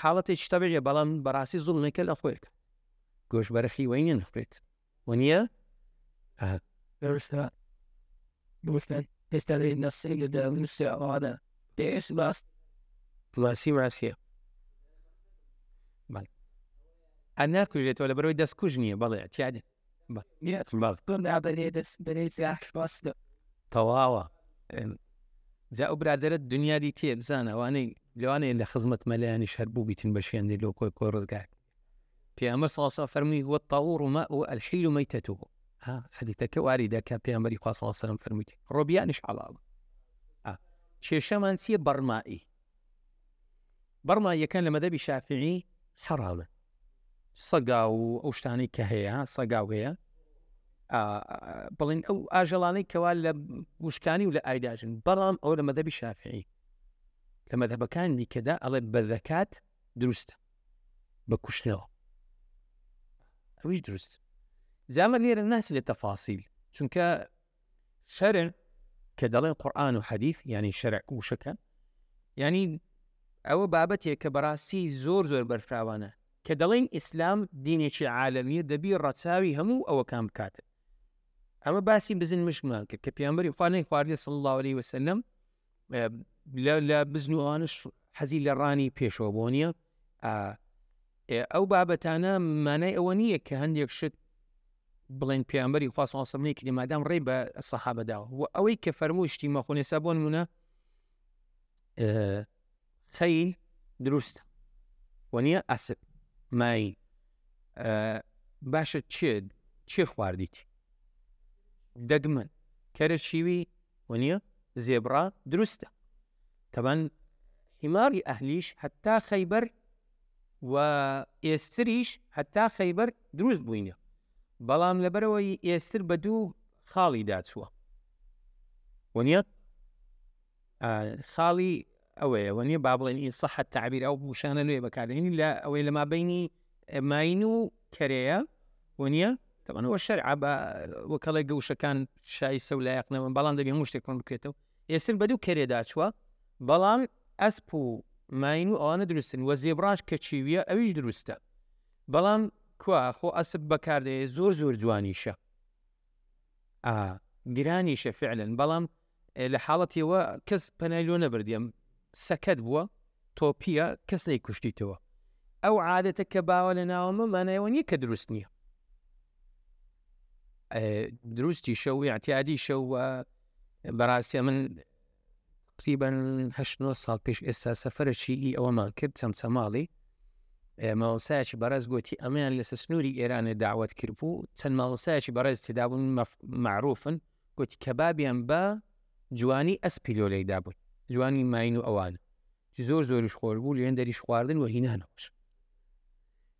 حاڵەتێکی تەبیعیە بەڵام بەڕاستی زوڵمێکە لە خۆیەکە گۆشت بەرخی وەینە نەخرێت وەنیە ئێستا لێ نەسێگە دەنووسێ ئەوانە دێس باس ماسیە أنا كوجت ولا بروي دس كوجنية بالله اعتيادي طلع بنيت بس تواوا جاء برادر الدنيا دي تيب زانا واني لو أنا اللي خزمت ملاني شربو بيتن بشيان دي لو كوي رزقاك في أمر صلى الله عليه وسلم فرمي هو الطهور ماء الحل ميتته حديثك واردة كان في أمر صلى الله عليه وسلم فرمي ربيانش حلال شيشمان سي برمائي كان لما ذبي شافعي حرام صقاو أوشتاني كهيا صقاو هي بلين أو أجلاني كوالا وشتاني ولا أيداجن برام أو لما ذبي شافعي لما ذهب كان لي كذا الله بالذكاة درست بكشناه ويش درست زعما لير الناس للتفاصيل شنك شرع كدلين قرآن وحديث يعني شرع وشكا يعني أو بابتي كبراسي زور برفراوانه كدلين إسلام ديني شي عالمية دبي رتساوي همو أو كان بكاتب أما باسي بزن مش مالك كبيامبري خواني خواري صلى الله عليه وسلم لا بزنو آنش حزي لراني بيشو بونيا أو بابتانا ماناي أوانية كهنديك شت بلين بيامبري خوا صلى الله عليه وسلم كلي مادام ريب الصحابة داو أوي كفرمو اشتما خوني سابون منا خيل درست ونيا أسب ماي باشا تشي خوارديتي دقمن كرت شيوي ونيا زيبرا درسته طبعا حماري أهليش حتى خيبر ويستريش حتى خيبر دروز بوينه بلام لبروي يستر بدو خالي داتسوا ونيا خالي أوي ونيا بابلين إن صح التعبير أو مشان له بكارين لا أوي لما بيني ماينو كريا ونيا طبعا هو الشرع وكلا جوش كان شاي سولا يقنا من بلام ده بيموش تكون بكيتو يستر بدو كريا داتسوا بلام أسبو ماينو أنا درستن وزيبراش كتشيوية أويش درسته بلام كوا خو أسب بكارده زور جوانيشة جرانيشة فعلا بلام لحالتي وكس بنايلون برديم سكت بوا توبيا كس لي كشتيتوا أو عادتك باولنا وما أنا يوني كدرسني دروستي شو اعتيادي شو براسي من تقريبا 8 سال بيش إسا سفرت شيء أو ما كنت سمالي ماوساش براز قوتي أمان لسسنوري إيران دعوة كربو تن ماوساش براز تدابون معروفا قوتي كبابيان با جواني أسبيلو لي دابون جواني ماينو أوان زورش خوربو لين داريش خواردن وهينا هنوش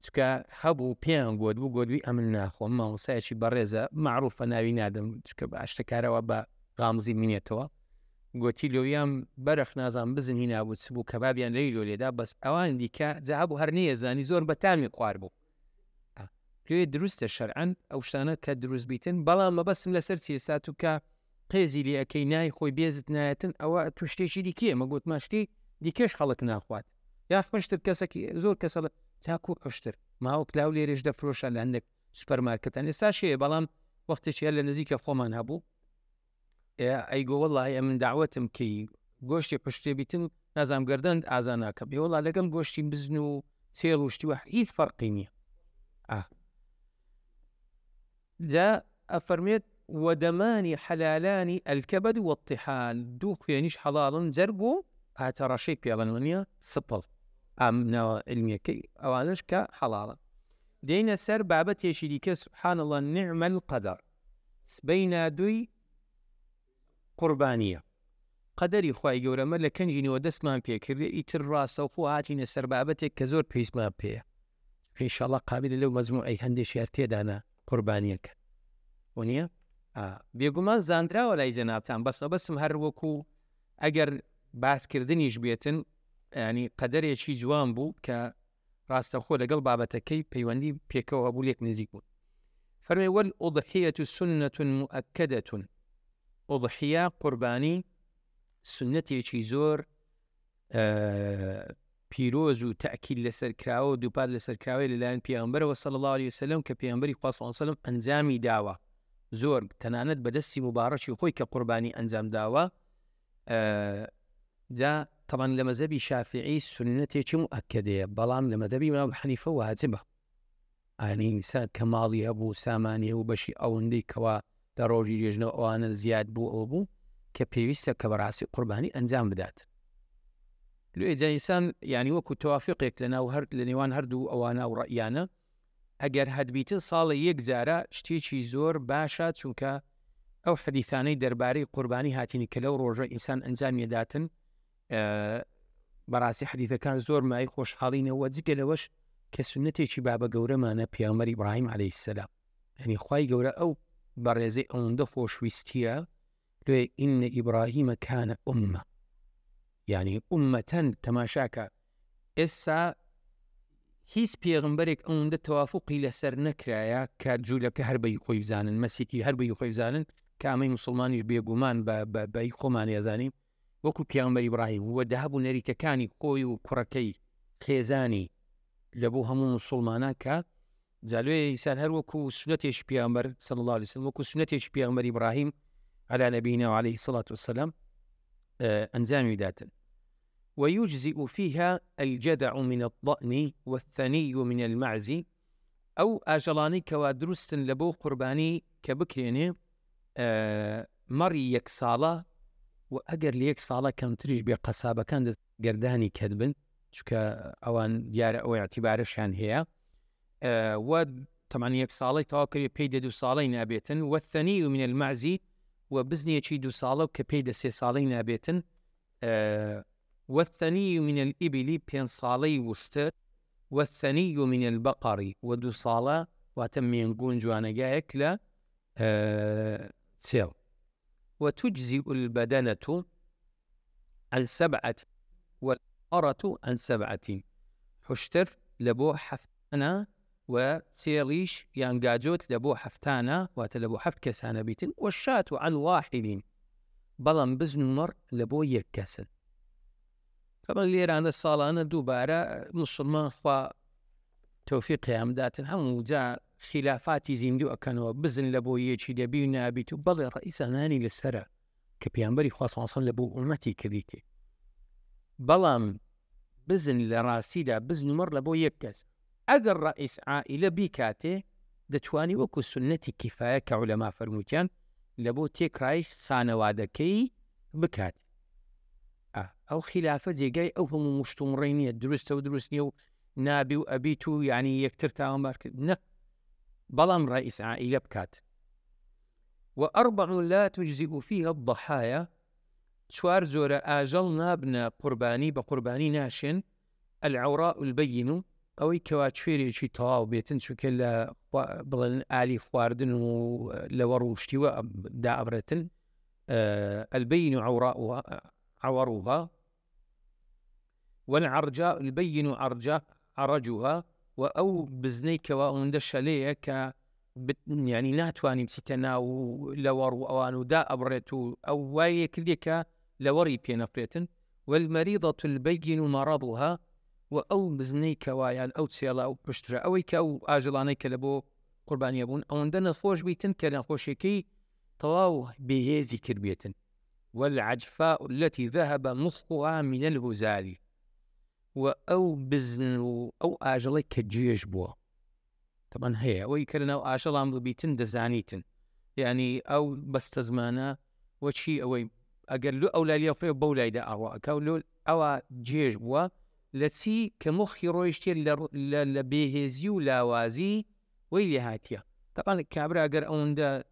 تكا هبو بيان قودبو أمن ناخو ماوساش برازا معروفا ناوي نادم تكا باشتكارا وبا غامزي منيتوا قوتي لو يام برخ نازم بزن هنا وتسبو كبابيان ليلو ليدا بس اوان ديكا ذهبوا هرنيه زاني زور بتامي قواربو لو دروست شرعا او شتانا كدروس بيتن بلا ما بس لسر سياساتو كا قيزي لي اكيناي خوي بيزت نايتن او توشتيشي ديكي ما قلت ماشتي ديكيش خلقنا اخوات يا خشتر كسك زور كسل تاكو حشتر ما هو كلاو لي ريش دفروش اللي عندك سوبر ماركت انا ساشي بلام وقت شي هلا نزيكا خومان هبو أيقو والله من دعوتهم كي قوشتي بشتي بيتم نازم قردند أزاناك بي والله لقم قوشتي بزنو سيل وشتي واحد إيث فرقيني جاء أفرميت ودماني حلالاني الكبد والطحال دوخ ينيش حلالا زرقو هاترا شي بيالانونيا سبل أمنا علمية كي أوانش كحلالا دينا سر بابت يشيديك سبحان الله نعم القدر بين دوي قربانية قدري خواهي قورا مر لكن جيني ودست ما بيكر إيتر راسا وخو هاتين سربابتك كزور بيس ما بيه إن شاء الله قابل لو مزموع أي هندي شيرتي دانا قربانيك ونيا بيقومان زاندرا ولا جنابتان بس مهروكو أجر باس كردنيش بيتن يعني قدري شي جوان بو كراسا خو لقل بابتكي بيواندي بيكو أبو ليك نزيكو فرمي والأضحية سنة مؤكدة أضحية قرباني سنتي شي زور بيروز وتأكيد لسر كراو دوباد لسر كراوي للان بيغمبر وصلى الله عليه وسلم كبيغمبري صلى الله عليه وسلم أنزامي داوة زور تناند بدسي مبارش يخوي كقرباني أنزام داوة جاء طبعا لمذهبي شافعي سنتي شي مؤكدة بلام لمذهبي إمام حنيفة واجبة ئینسان کەماڵی هەبوو سامانی و بەشی ئەوەندەی کەوا لە ڕۆژی جێژنەوە ئەوانە زیاد بوو ئەو بوو کە پێویستە کە بەڕاستی قوربانی ئەنجام بدات. لێجا ئینسان یعنی وەکو تەوافقێک لە نێوان هەردوو ئەوانە و ڕەئیانە ئەگەر هەدبیتن ساڵی یەک جارە شتێکی زۆر باشە، چونکە ئەو حەدیثانەی دەربارەی قوربانی هاتینی کە لەو ڕۆژە ئینسان ئەنجامیەداتن بەڕاستی حەدیثەکان زۆر مای خۆشحاڵینەوە، جگە لەوەش کە سنەتێکی بابە گەورەمانە پێغەمبەر ئیبراهیم عەلەیهی السەلام، یعنی خوای گەورە ئەو بەڕێزەی ئەوەندە خۆشویستیە لێ ئینە ئیبراهیمە کانە ئوممە، یعنی ئوممەتەن تەماشاکە ئێستا هیچ پێغمبەرێک ئەوەندە تەوافقی لەسەر نەکرایە کە جوولەکە هەر بەی خۆی بزانن، مەسیحی هەر بەی خۆی بزانن، کە ئەمەی موسڵمانیش بێگومان بەی خۆمان ێزانین وەکو پێغمبەر ئیبراهیم وە دەهەبوو نەریتەکانی خۆی و کوڕەکەی خێزانی لەبوو هەموو مسلمانان کە جالوێ ئینسان هەر وەکو سنەتێکی پێغمبەر صلی الله عليه وسلم وەکو سنەتێکی پێغمبەر ئیبراهیم على نبينا وعليه الصلاة والسلام أنزامي داتن. ويجزئ فيها الجذع من الضأن والثني من المعز أو أجلاني كوادرست لبو قرباني كبكريني مري يكسالة وأجر ليك صالة كم تريج بقصابة كان قرداني كذبن شكا أوان ديار أو اعتبارشان هي وطبعا يكسالة تواكري بيددو صالين أبيتن والثني من المعز وبزني يشيدو صالة وكبيد سي صالين أبيتن والثني من الإبل بين صالي وشتر والثني من البقر ودو صالة وتم ينقون جوانا جايك لا سيل. وتجزئ البدنة عن 7 والأرة عن 7 حشتر لبو حفتنا وسيليش ينقاجوت لبو حفتانا واتلبو حفت كسانا بيتن والشاة عن 1 بلن بزن مر لبو يكسن. طبعا لير عن الصالة أنا دوبارة مسلمان خوا توفيق عمداتن هم جاء خلافاتي زيندو أكانوا بزن لبو يجي دبينا بيتو بل رئيس أناني للسرى كبيانبري خاصة أصلا لبو أمتي كذيك بلام بزن لراسي دا بزن مر لبو يكس أجر رئيس عائلة بيكاتي دتواني وكو سنتي كفاية كعلماء فرموتيان لبو تيك رايش سانوادكي بكات أو خلافة جاي أو هم مشتمرين الدروس ودروسني نابي وأبيتو يعني يكتر تاومارك نك بلام رئيس عائلة بكات. 4 لا تجزئ فيها الضحايا 4 زورة آجل نابنا قرباني بقرباني ناشن العوراء البين أو كواتشفيري شي طواو بيتن شو كلا بلن آلي خواردن ولوروشتي ودا أبرتن البين عوروها والعرجاء البين عرجها وأو بزنيك وأندش عليك يعني ناتواني بستنا ولور وأوانو دا أبرتو أو وايك ليك لوري بينفريتن والمريضة البين مرضها وأو بزنيك ويان أو تسيلا أو بشترا أويك أو آجلانيك لبو قربان يبون أو عندنا خوش بيتن كان خوشيكي طواو بهيزي كربيتن والعجفاء التي ذهب مخها من الهزال وأو بزن أو آجليك كجيش بوا طبعا هي ويكرنا أو آجلان بيتن دزانيتن يعني أو بستزمانا وشي أوي أقل أو لا ليفري بولا إذا أرواك أو جيش بوا لتسي كمخي رويشتي لبيهزي ولاوازي ويلي هاتيا طبعا كابرا أقر أوندا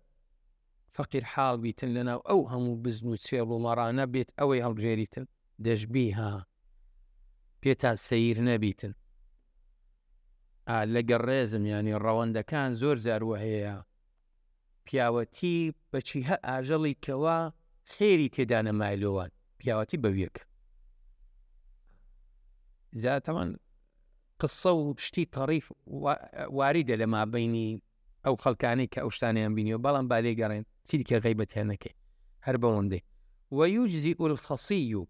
فقير حال بيتن لنا أو هم بزنو تسيرو مرانا بيت أوي هالجيريتن داش بيها بيتا سير نبيتن لقى الرازم يعني الرواندا كان زور زار وهي بياوتي بشي ها أجلي كوا خيري تدانا مايلوان بياوتي بويك جاء طبعا قصة وبشتي طريف واردة لما بيني أو خلقانيك أو شتانيان بيني وبالان بالي قرين سيدك غيبة هناك هربون دي. ويجزئ الخصي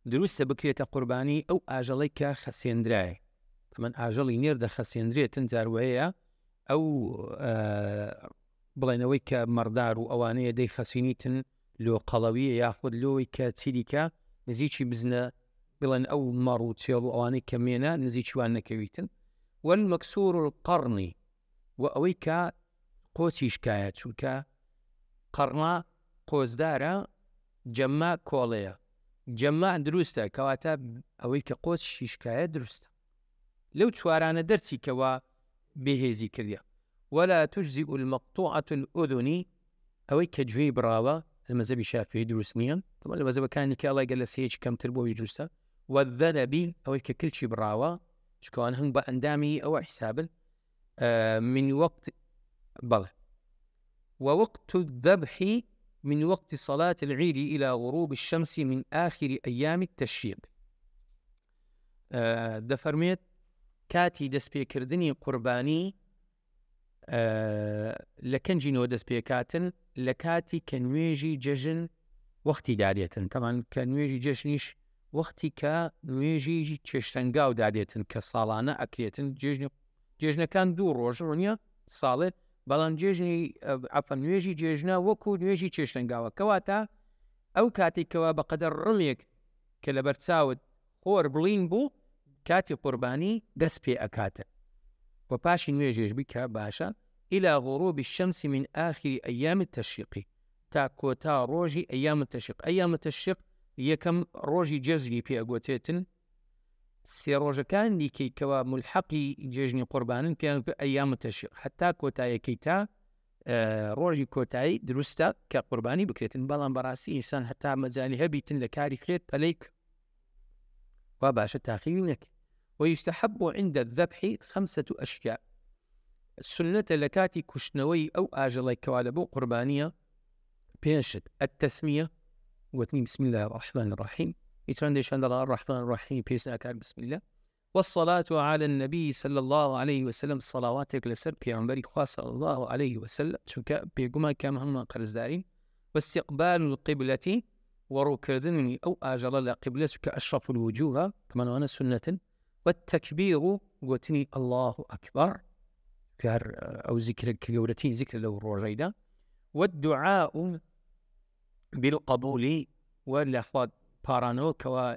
دروس بكرية قرباني أو آجليك خسيندراي طبعا آجلي نيرد خسيندرية تنزار وهي أو بلينويك مردار وأوانية دي خسينيتن لو قلوية ياخد لويك تسيدك نزيشي بزنا بلن أو مارو تسيلو أواني كمينا نزيشي وانا كويتن. والمكسور القرن وأويك قوسيش كايا چونکە قەڕنا قۆزدارە جەمما کۆڵەیە جەمما دروستە کەواتە ئەوەی کە قۆز شیشکایە دروستە لەو چوارانە دەرچی کەوا بێهێزی کردە ولا تجزئ المقطوعة الأذن ئەوەی کە گوێی بڕاوە لە مەذهبی شافعی دروست نییە لە مەذهبەکانی کە ئەڵای گەلە سێیەکی کەمتر بۆی دروستە والذەنەبی ئەوەی کە کلچی بڕاوە چکەوان هەنگ بە ئەندامی ئەوە حیسابن من وقت بەڵێ ووقت الذبح من وقت صلاة العيد إلى غروب الشمس من آخر أيام التشريق دەفەرمێت کاتی دەستپێکردنی قوربانی لە کەنجینەوە دەستپێکاتن لە کاتی کە نوێژی جەژن وەختی دادێتن تەمان کە نوێژی جەژنیش وەختی کە نوێژی چێشتەنگاو دادێتن کە ساڵانە ئەکرێتن جێژنەکان دوو ڕۆژ ڕۆنیە ساڵێت بەڵام جێژنی ئەفەن نوێژی جێژنە وەکو نوێژی چێشتەنگاوە کەواتە ئەو کاتێکەوە بەقەدەر ڕمێک کە لە بەرچاوت خۆر بڵین بوو کاتی قوربانی دەست پێ ئەکاتە و پاشی نوێژێش بیکە باشە إلى غروب الشمس من آخر أيام التشريق تا کۆتا ڕۆژی ئەیام التشريق ئەیام التشريق یەکەم ڕۆژی جەژنی پێ ئەگوتێتن سێ ڕۆژەکان دیکەیتەوە ملحەقی جێژنی قوربانن پێیان ئەیام التشريق حتا کۆتایەکەی تا ڕۆژی کۆتایی دروستە کە قوربانی بکرێتن بەڵام بەڕاستی ئینسان هەتا مەجای هەبیتن لە کاری خێر پەلەیک وا باشە تاخیری نەکە ويستحب عند الذبح 5 أشياء السنة لكاتي كشنوي أو آجلي كوالبو قربانية بينشد التسمية وتني بسم الله الرحمن الرحيم يترندش عند الله الرحمن الرحيم بيسنا كار بسم الله والصلاة على النبي صلى الله عليه وسلم صلواتك لسر بيعنبري خاص صلى الله عليه وسلم شوكا بيقوما كام هم قرز دارين واستقبال القبلة وروكردنني أو آجل قبلة كأشرف الوجوه طبعا أنا سنة والتكبير قوتني الله أكبر كار أو ذكر كجورتين ذكر له الرجيدة والدعاء بالقبول والأخوات بارانو كوا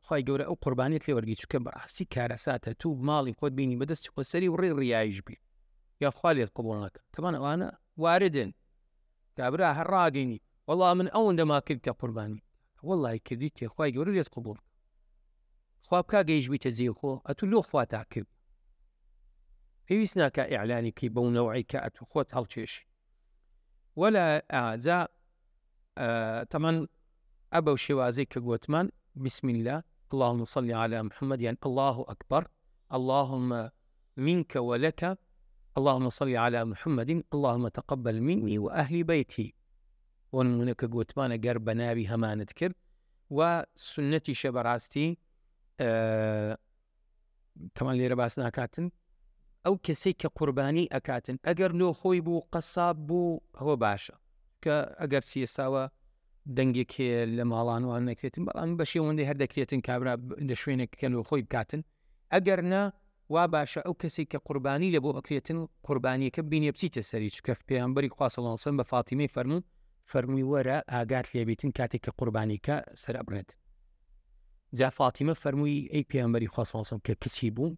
خواهي جورة أو قربانية لي ورقيت كبر أحسي كارساتها توب مالي خود بيني بدست قسري وري ريايج بي يا خوالي القبول لك طبعا وأنا واردن كابرا هراقيني والله من أول ما كنت قرباني والله كرديت يا خواهي جورة لي قبول خواب كاجيج بيتزي خو أتلو خواتها كرب پێویست ناکە ئیعلانی کەی بەو نەوعی کە ئەتو خۆت هەڵکێشی ولا ئاجا تەمان ئەبەو شێوازەی کە گوتمان بسم الله اللهم صل على محمد يعني الله أكبر اللهم منك ولك اللهم صل على محمد اللهم تقبل مني وأهل بيتي ونمونك گوتمان ئەگەر بە ناوی هەمانت کرد و سنەتی شەبەڕاستی تەمان لێرە باس ناکاتن ئەو کەسێک کە قوربانی ئەکاتن ئەگەر لۆ خۆی بوو قەساب بوو ئەوە باشە کە ئەگەر سیێساوە دەنگێک هەیە لە ماڵانوان نەکرێتن بەڵام بە شێوەندەی هەر دەکرێتن کابرا لە شوێنێک کە لۆ خۆی بکاتن ئەگەر نا وا باشە ئەو کەسێک کە قوربانی لە بۆ ئەکرێتن قوربانیەکە بینێ بچیتە سەری چکە پێغەمبەری خوا صلی الله علیه و سلم بە فاتیمەی فەرمووی وەرە ئاگات لێبێتن کاتێک کە قوربانیکە سەر ئەبڕێت جا فاتیمە فەرمووی ئەی پێغەمبەری خوا صلی الله علیه و سلم کە کچی بوو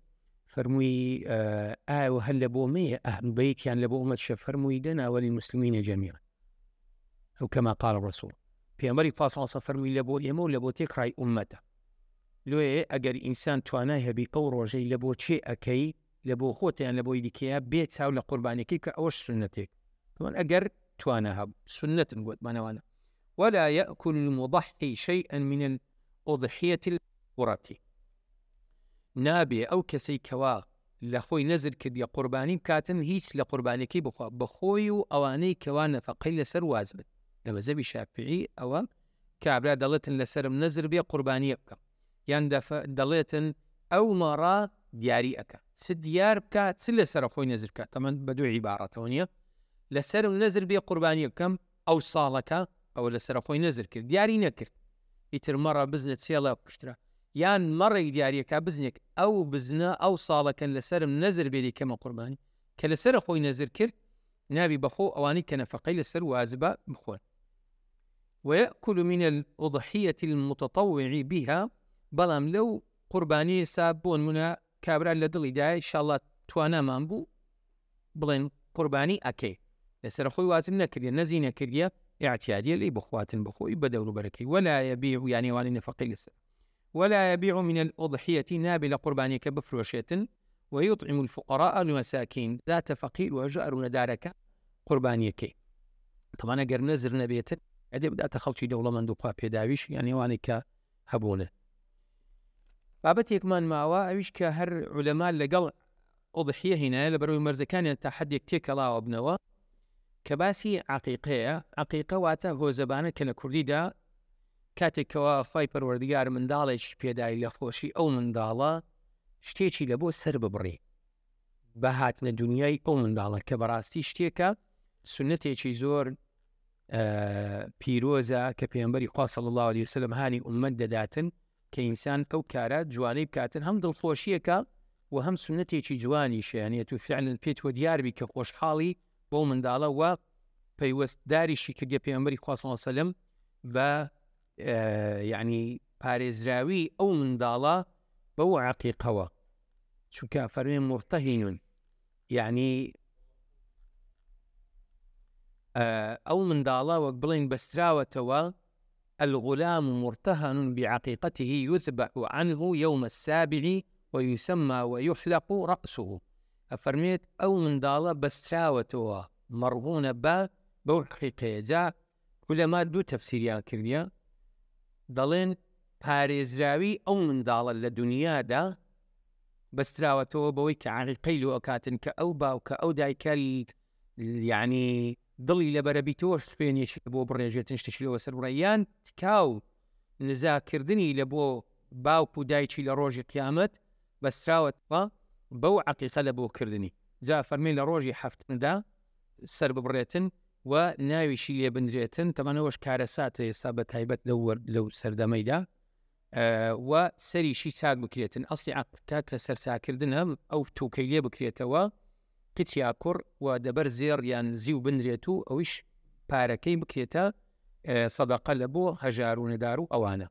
فرموي وهل لبو مية أهل بيت يعني لبو أمة شف فرموي دنا وللمسلمين جميعا أو كما قال الرسول في أمري فاصل فرموي لبو يمو لبو تكراي أمته لو أجر إنسان تواناها بأورو جاي لبو شيء أكي لبو خوته يعني لبو يديكيا بيت ساو لقرباني كيف كأوش سنتك طبعا أجر تواناها سنة نقول ما نوانا ولا يأكل المضحي شيئا من الأضحية الوراتي نابێ ئەو کەسەی کەوا لە خۆی نەزر کرد یا قوربانی بکاتن هیچ لە قوربانەکەی بخوا بەخۆی و ئەوانەی کەوا نەفەقەی لەسەر واز بن لە مەذهەبی شافعی ئەوە کابرا دەڵێتن لەسرم نەزر بێ قوربانیە بکەم یان دەڵێتن ئەو مەڕا دیاری ئەکە چ دیار بکات چ لەسەر خۆی نەزر بکات تەمەەن بە دوو عیبارەتەوە نییە لەسرم نەزر بێ قوربانیە بکەم ئەو ساڵەکە ئەوە لەسەر خۆی نەزر کرد دیاری نەکرد ئیتر مەڕە بزنە چێڵە کوشترا یان مەڕێک دیارەکە بزنێک ئەو بزنە ئەو ساڵەکەن لەسرم نەزر بێ کەمە قوربانی کە لەسەر خۆی نەزر کرد نابی بەخۆ ئەوانەی کە نەفەقەی لەسەر واجبە بخۆن ويأكل من الأضحية المتطوع بها بەڵام لەو قوربانی ساب بۆن منە کابرا لە دڵی دای ئینشاءالله توانامان بوو بڵێن قوربانی ئەکەی لەسەر خۆی وازم نەکردێ نەزی نەکردیە اعتیادیە لی بخواتن بخۆی بە دەوروبەرەکەی ولا يبيع یانێوانی نەفەقەی لەسەر ولا يبيع من الأضحية نابل قرباني كبفروشية ويطعم الفقراء والمساكين ذات فقير وجار ندارك قرباني كي طبعا اگر نزر نبيت ادي بدا تخلشي دولة من دوبا بيداويش يعني واني كهبونه بابت يكمان معوا اويش كهر علماء لقل أضحية هنا لبروي مرزكان تحدي كتيك الله وابنوا كباسي عقيقة واتا هو زبانة كان كردي دا کاتێکەوە فای پەروەردگار منداڵێکی پێدای لە خۆشی ئەو منداڵە شتێکی لە بۆ سەر ببڕێ بە هاتنە دنیای ئەو منداڵە کە بەڕاستی شتێکە سنەتێکی زۆر پیرۆزە کە پێغەمبەری خوا صلی الله علیه وسلم هانی ئومەت دەداتن کە ئینسان ئەو کارە جوانەی بکاتن هەم دڵخۆشیەکە و هەم سنەتێکی جوانیشە یانێت و فعلا پێت وە دیاربی کە خۆشحاڵی بۆ منداڵە و پەیوەستداریشی کردە پێغەمبەری خوا صلی الله علیه وسلم بە يعني پارێزراوی ئەو منداڵە بەو عەقیقەوە چونکە فەرمێن مرتهین يعني ئەو منداڵە وەک بڵێن بەستراوەتەوە الغلام مرتهن بعقيقته يذبح عنه يوم السابع ويسمى ويحلق رأسه أفرميت أو منداڵە بەستراوەتەوە مەڕهونە بەو عەقیقەیە جا علەما دوو تەفسیریان کردیە دەڵێن پارێزراوی ئەو منداڵە لە دنیادا بەستراوەتەوە بەوەی کە عەقیقەی لۆ ئەکاتن کە ئەو باوکە ئەو دایکاری یعنی دڵی لە بەرەبیتەوەش سوێنێکی بۆ بڕێژێتن شتێکی لەوە سەر بڕێیان تکاو نزاکردنی لە بۆ باوک و دایکی لە ڕۆژی قیامەت بەستراوەتەوە بەو عەقیقە لە بۆ کردنی جا فەرمێ لە ڕۆژی هەفتمدا سەر ببڕێتن و ناویشی لێ بنرێتن تەمانەوەش کارەساتە ئێستا بە تایبەت لەو سەردەمەیدا و سەریشی چاک بکرێتن ئەسڵی عەقیقە کە سەرچاکردنە ئەو تووکەی لێ بکرێتەوە قچیا کوڕ و دەبەر زێڕ یان زیو بنرێت و ئەویش پارەکەی بکرێتە سەدەقە لە بۆ هەژار و نەدار و ئەوانە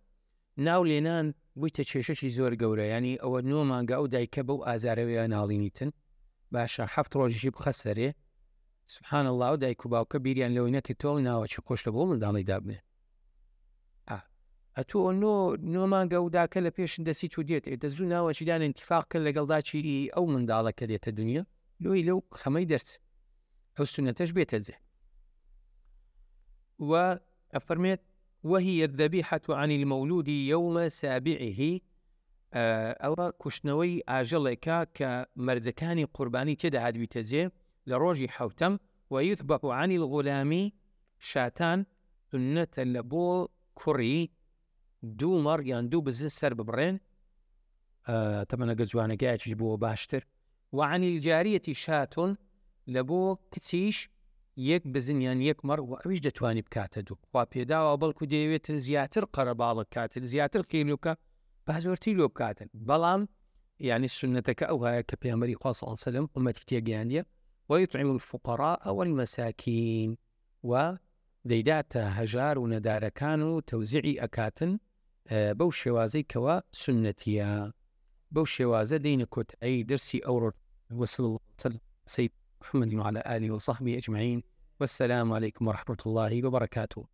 ناو لێنان بوویتە کێشەشی زۆر گەورە ینی ئەوە 9 مانگە ئەو دایکە بەو ئازارەوەیە ناڵینیتن باشە 7 ڕۆژیشی بخە سەرێ سبحان الله و دایک و باوکە بیریان لەوەی نەکرد تۆڵی ناوەچی خۆش لە بۆ منداڵی دابنێ ئەتۆ 9 مانگە و داکە لە پێشن دەسی تو دێت دەزوو ناوەچیدان انتفاق کرد لەگەڵ داچی ئەو منداڵە کە دێتە دنیا لۆی لەو خەمەی دەرچ ئەو سنەتەش بێتە جێ و ئەفەرمێت وهي الذبيحة عن المولود يوم سابعه ئەوە کوشتنەوەی ئاژەڵێکە کە مەرجەکانی قوربانی تێدا هاتبیتە جێ لە ڕۆژی حەوتەم ويذبح عن الغلام شاتان سنەتە لە بۆ کوڕی دوو مەڕ یان دوو بزن سەر ببڕێن تەمەنەگە جوانەکەیەکیش بووە باشتر وعن الجارية شاتون لە بۆ کچیش یەک بزن یان یەک مەڕ و ئەویش دەتوانی بکاتە دوو خوا پێداوە بەڵکو دەیەوێتن زیاتر قەرەباڵت کاتن زیاتر قیلوکە با زۆرتی لۆ بکاتن بەڵام یعنی سنەتەکە ئەو هەیە کە پێغەمبەری خوا صلی الله علیه وسلم ئومەتی تێگەیاندیە ويطعم الفقراء والمساكين و دەیداتە هەژار و نەدارەکان و تەوزیعی ئەکاتن بەو شێوازەی کەوە سنەتیە بەو شێوازە دەینە کۆتایی دەرسی ئەوڕۆ وصلى الله على سيدنا محمد وعلى آله وصحبه أجمعين والسلام عليكم ورحمة الله وبركاته.